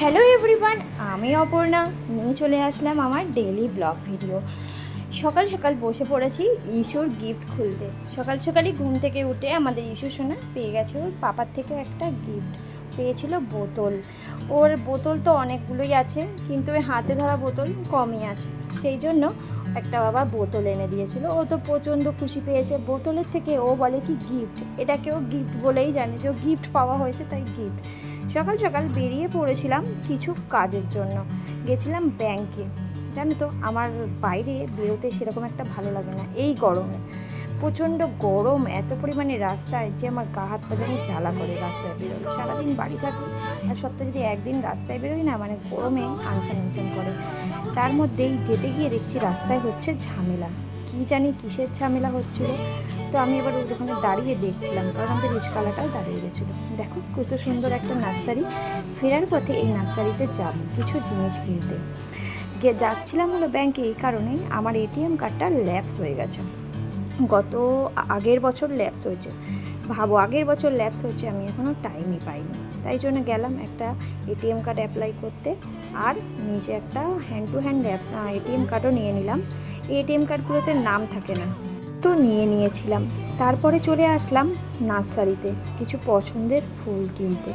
Hello everyone, আমি অপর্ণা নিয়ে চলে আসলাম আমার ডেইলি ব্লগ ভিডিও। সকাল সকাল বসে পড়েছি ইস্যুর গিফট খুলতে। সকাল সকালই ঘুম থেকে উঠে আমাদের ইস্যু সোনা পেয়ে গেছে ওর পাপার থেকে একটা গিফট। পেয়েছিল বোতল। ওর বোতল তো অনেকগুলোই আছে, কিন্তু ওই হাতে ধরা বোতল কমই আছে। সেই জন্য একটা বাবা বোতল এনে দিয়েছিল। ও তো প্রচণ্ড খুশি পেয়েছে। বোতলের থেকে ও বলে কি গিফট, এটাকেও গিফট বলেই জানে যে ও গিফট পাওয়া হয়েছে, তাই গিফট। সকাল সকাল বেরিয়ে পড়েছিলাম কিছু কাজের জন্য। গেছিলাম ব্যাংকে। জানো তো আমার বাইরে বেরোতে সেরকম একটা ভালো লাগে না এই গরমে। প্রচণ্ড গরম, এত পরিমাণে রাস্তায় যে আমার গা হাত পা যেন জ্বালা করে রাস্তায় বেরোলে। সারাদিন বাড়ি থাকি আর সপ্তাহে যদি একদিন রাস্তায় বেরোই না, মানে গরমে আনচান আনচান করে। তার মধ্যেই যেতে গিয়ে দেখছি রাস্তায় হচ্ছে ঝামেলা। কি জানি কিসের ঝামেলা হচ্ছিল। তো আমি এবার ওখানে দাঁড়িয়ে দেখছিলাম, কারণ আমাদের রিস্কাওয়ালাটাও দাঁড়িয়ে গেছিলো। দেখো কত সুন্দর একটা নার্সারি। ফেরার পথে এই নার্সারিতে যাব কিছু জিনিস কিনতে। যাচ্ছিলাম হলো ব্যাংকে এই কারণেই, আমার এটিএম কার্ডটা ল্যাপস হয়ে গেছে। আগের বছর ল্যাপস হয়েছে। ভাবো, আগের বছর ল্যাপস হয়েছে, আমি এখনও টাইমই পাইনি। তাই জন্য গেলাম একটা এটিএম কার্ড অ্যাপ্লাই করতে, আর নিজে একটা হ্যান্ড টু হ্যান্ড এটিএম কার্ডও নিয়ে নিলাম। এই এটিএম কার্ডগুলোতে নাম থাকে না, তো নিয়েছিলাম। তারপরে চলে আসলাম নার্সারিতে কিছু পছন্দের ফুল কিনতে।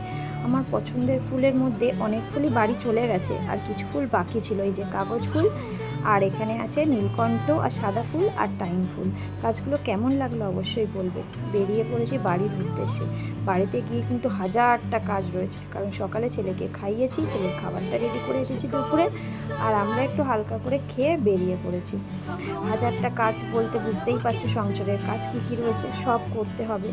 আমার পছন্দের ফুলের মধ্যে অনেক ফুলই বাড়ি চলে গেছে, আর কিছু ফুল বাকি ছিল। এই যে কাগজ ফুল, আর এখানে আছে নীলকণ্ঠ আর সাদা ফুল আর টাইম ফুল। গাছগুলো কেমন লাগলো অবশ্যই বলবে। বেরিয়ে পড়েছি বাড়ির উদ্দেশ্যে। বাড়িতে গিয়ে কিন্তু হাজারটা কাজ রয়েছে, কারণ সকালে ছেলেকে খাইয়েছি, ছেলের খাবারটা রেডি করে এসেছি দুপুরে, আর আমরা একটু হালকা করে খেয়ে বেরিয়ে পড়েছি। হাজারটা কাজ বলতে বুঝতেই পারছো সংসারের কাজ কী কী রয়েছে, সব করতে হবে।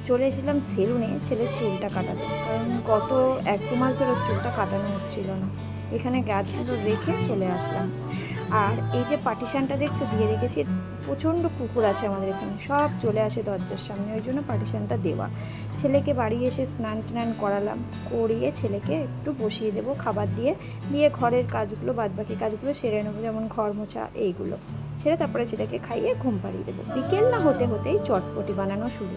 চলে এসেছিলাম সেলুনে ছেলের চুলটা কাটাতে, কারণ গত 1-2 মাস ধরে চুলটা কাটানো হচ্ছিল না। এখানে গাছগুলো রেখে চলে আসলাম। আর এই যে পার্টিশানটা দেখছো দিয়ে রেখেছি, প্রচণ্ড কুকুর আছে আমাদের এখানে, সব চলে আসে দরজার সামনে, ওই জন্য পার্টিশানটা দেওয়া। ছেলেকে বাড়ি এসে স্নান টান করালাম, করিয়ে ছেলেকে একটু বসিয়ে দেবো খাবার দিয়ে। ঘরের কাজগুলো, বাদবাকি কাজগুলো সেরে নেবো, যেমন ঘর মোছা এইগুলো ছেড়ে তারপরে ছেলেকে খাইয়ে ঘুম পাড়িয়ে দেবো। বিকেল না হতে হতেই চটপটি বানানো শুরু।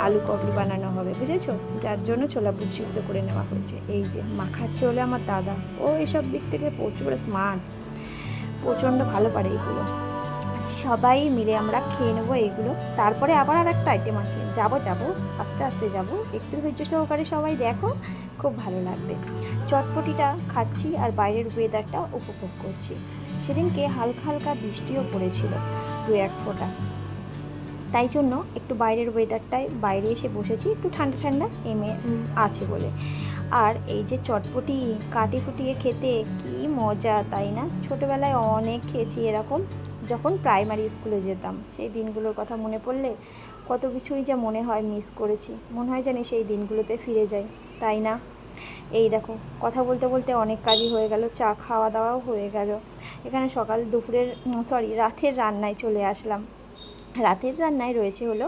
আলু কটলি বানানো হবে, বুঝেছো? যার জন্য ছোলা বুট সিদ্ধ করে নেওয়া হয়েছে। এই যে মাখাচ্ছে হলে আমার দাদা, ও এসব দিক থেকে প্রচুর স্মার্ট, প্রচণ্ড ভালো পারে এগুলো। সবাই মিলে আমরা খেয়ে নেবো এইগুলো। তারপরে আবার আর একটা আইটেম আছে, যাবো আস্তে আস্তে যাব, একটু ধৈর্য সহকারে সবাই দেখো, খুব ভালো লাগবে। চটপটিটা খাচ্ছি আর বাইরের ওয়েদারটা উপভোগ করছি। সেদিনকে হালকা হালকা বৃষ্টিও পড়েছিল, 2-1 ফোঁটা। তাই জন্য একটু বাইরের ওয়েদারটায় বাইরে এসে বসেছি, একটু ঠান্ডা ঠান্ডা আছে বলে। আর এই যে চটপটি কাটি ফুটিয়ে খেতে কি মজা, তাই না? ছোটোবেলায় অনেক খেয়েছি এরকম, যখন প্রাইমারি স্কুলে যেতাম। সেই দিনগুলোর কথা মনে পড়লে কত কিছুই যা মনে হয়, মিস করেছি। মনে হয় জানি সেই দিনগুলোতে ফিরে যাই, তাই না? এই দেখো, কথা বলতে বলতে অনেক কাজই হয়ে গেল, চা খাওয়া দাওয়াও হয়ে গেল। এখানে রাতের রান্নায় চলে আসলাম। রাতের রান্নায় রয়েছে হলো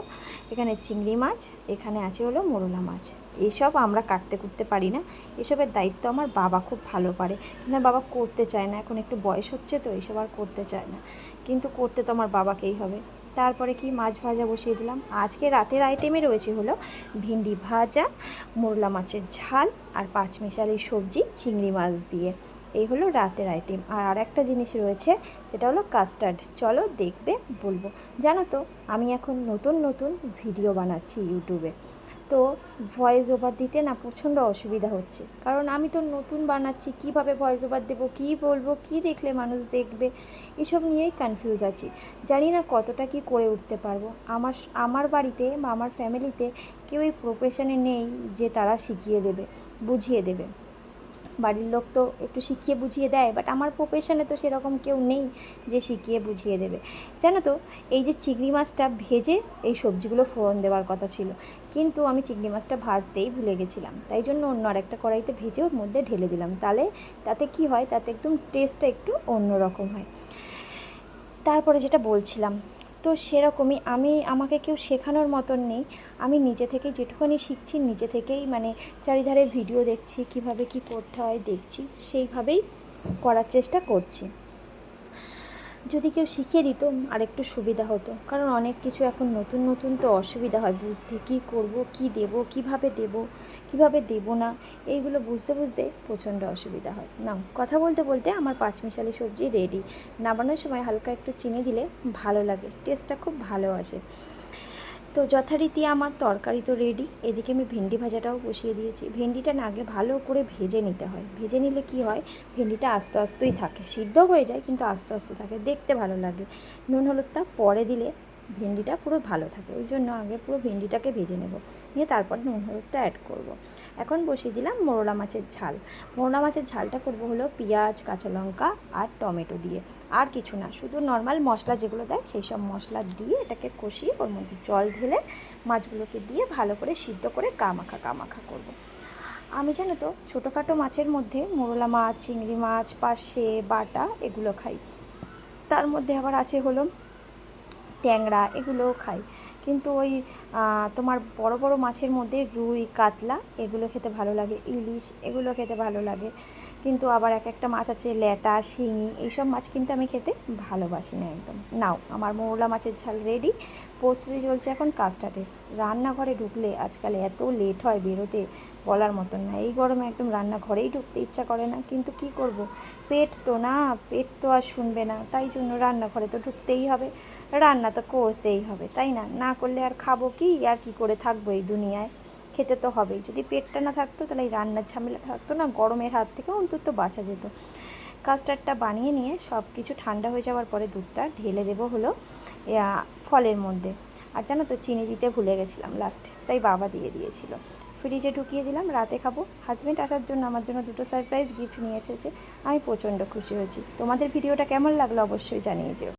এখানে চিংড়ি মাছ, এখানে আছে হলো মোরলা মাছ। এসব আমরা কাটতে কুটতে পারি না, এসবের দায়িত্ব আমার বাবা খুব ভালো পারে, কিন্তু বাবা করতে চায় না, এখন একটু বয়স হচ্ছে তো এইসব আর করতে চায় না, কিন্তু করতে তো আমার বাবাকেই হবে। তারপরে কি মাছ ভাজা বসিয়ে দিলাম। আজকে রাতের আইটেমে রয়েছে হলো ভিন্ডি ভাজা, মোরলা মাছের ঝাল, আর পাঁচমিশালি সবজি চিংড়ি মাছ দিয়ে। এই হলো রাতের আইটেম। আর একটা জিনিস রয়েছে, সেটা হলো কাস্টার্ড। চলো দেখবে, বলবো। জানো তো আমি এখন নতুন নতুন ভিডিও বানাচ্ছি ইউটিউবে, তো ভয়েস ওভার দিতে না প্রচণ্ড অসুবিধা হচ্ছে, কারণ আমি তো নতুন বানাচ্ছি, কিভাবে ভয়েস ওভার দেবো, কী বলবো, কী দেখলে মানুষ দেখবে, এসব নিয়েই কনফিউজ আছি। জানি না কতটা কি করে উঠতে পারবো। আমার বাড়িতে বা আমার ফ্যামিলিতে কেউ এই প্রফেশনে নেই যে তারা শিখিয়ে দেবে, বুঝিয়ে দেবে। বাড়ির লোক তো একটু শিখিয়ে বুঝিয়ে দেয়, বাট আমার প্রফেশনে তো সেরকম কেউ নেই যে শিখিয়ে বুঝিয়ে দেবে। জানো তো, এই যে চিংড়ি মাছটা ভেজে এই সবজিগুলো ফোড়ন দেওয়ার কথা ছিল, কিন্তু আমি চিংড়ি মাছটা ভাজতেই ভুলে গেছিলাম। তাই জন্য অন্য আরেকটা কড়াইতে ভেজে ওর মধ্যে ঢেলে দিলাম। তাতে কি হয়, তাতে একদম টেস্টটা একটু অন্যরকম হয়। তারপরে যেটা বলছিলাম, তো সেরকমই আমাকে কেউ শেখানোর মতন নেই। আমি নিজে থেকেই যেটুকুনি শিখছি, নিজে থেকেই মানে চারিধারে ভিডিও দেখছি, কিভাবে কি করতে হয় দেখছি, সেইভাবেই করার চেষ্টা করছি। যদি কেউ শিখিয়ে দিত আর একটু সুবিধা হতো, কারণ অনেক কিছু এখন নতুন নতুন তো অসুবিধা হয় বুঝতে, কী করব, কী দেব, কিভাবে দেব না, এইগুলো বুঝতে বুঝতে প্রচণ্ড অসুবিধা হয়। নাও, কথা বলতে বলতে আমার পাঁচমিশালি সবজি রেডি। নামানোর সময় হালকা একটু চিনি দিলে ভালো লাগে, টেস্টটা খুব ভালো আসে। তো যথারীতি আমার তরকারি তো রেডি। এদিকে আমি ভেন্ডি ভাজাটাও বসিয়ে দিয়েছি। ভেন্ডিটা না আগে ভালো করে ভেজে নিতে হয়। ভেজে নিলে কি হয়, ভেন্ডিটা আস্তে আস্তেই থাকে, সিদ্ধ হয়ে যায় কিন্তু আস্তে আস্তে থাকে, দেখতে ভালো লাগে। নুন হলুদটা পরে দিলে ভেন্ডিটা পুরো ভালো থাকে, ওই জন্য আগে পুরো ভেন্ডিটাকে ভেজে নেব, নিয়ে তারপর নুন হলুদটা অ্যাড করব। এখন বসিয়ে দিলাম মোরলা মাছের ঝাল। মোরলা মাছের ঝালটা করব হলো পেঁয়াজ, কাঁচা লঙ্কা আর টমেটো দিয়ে, আর কিছু না, শুধু নর্মাল মশলা যেগুলো দেয় সেই সব মশলা দিয়ে এটাকে কষিয়ে ওর মধ্যে জল ঢেলে মাছগুলোকে দিয়ে ভালো করে সিদ্ধ করে কামাখা করব। আমি জানো তো ছোটোখাটো মাছের মধ্যে মোরলা মাছ, চিংড়ি মাছ, পার্শে, বাটা এগুলো খাই। তার মধ্যে আবার আছে হলো ট্যাংরা, এগুলোও খাই। কিন্তু ওই তোমার বড় বড় মাছের মধ্যে রুই, কাতলা এগুলো খেতে ভালো লাগে, ইলিশ এগুলো খেতে ভালো লাগে। কিন্তু আবার এক একটা মাছ আছে ল্যাটা, শিঙি, এইসব মাছ কিন্তু আমি খেতে ভালোবাসি না একদম। নাও, আমার মোরলা মাছের ঝাল রেডি। প্রস্তুতি চলছে এখন কাস্টার্ডের। রান্নাঘরে ঢুকলে আজকাল এত লেট হয় বেরোতে, বলার মতন না। এই গরমে একদম রান্নাঘরেই ঢুকতে ইচ্ছা করে না, কিন্তু কি করব, পেট তো আর শুনবে না, তাই জন্য রান্নাঘরে তো ঢুকতেই হবে, রান্না তো করতেই হবে, তাই না? না করলে আর খাবো কি, আর কি করে থাকবো এই দুনিয়ায়? খেতে তো হবেই। যদি পেটটা না থাকতো তাহলে এই রান্নার ঝামেলা থাকতো না, গরমের হাত থেকে অন্তত বাঁচা যেত। কাস্টার্ডটা বানিয়ে নিয়ে সব কিছু ঠান্ডা হয়ে যাওয়ার পরে দুধটা ঢেলে দেবো হলো ফলের মধ্যে। আর জানো তো চিনি দিতে ভুলে গেছিলাম লাস্টে, তাই বাবা দিয়ে দিয়েছিল। ফ্রিজে ঢুকিয়ে দিলাম, রাতে খাবো। হাজব্যান্ড আসার জন্য আমার জন্য দুটো সারপ্রাইজ গিফট নিয়ে এসেছে, আমি প্রচণ্ড খুশি হয়েছি। তোমাদের ভিডিওটা কেমন লাগলো অবশ্যই জানিয়ে যেও।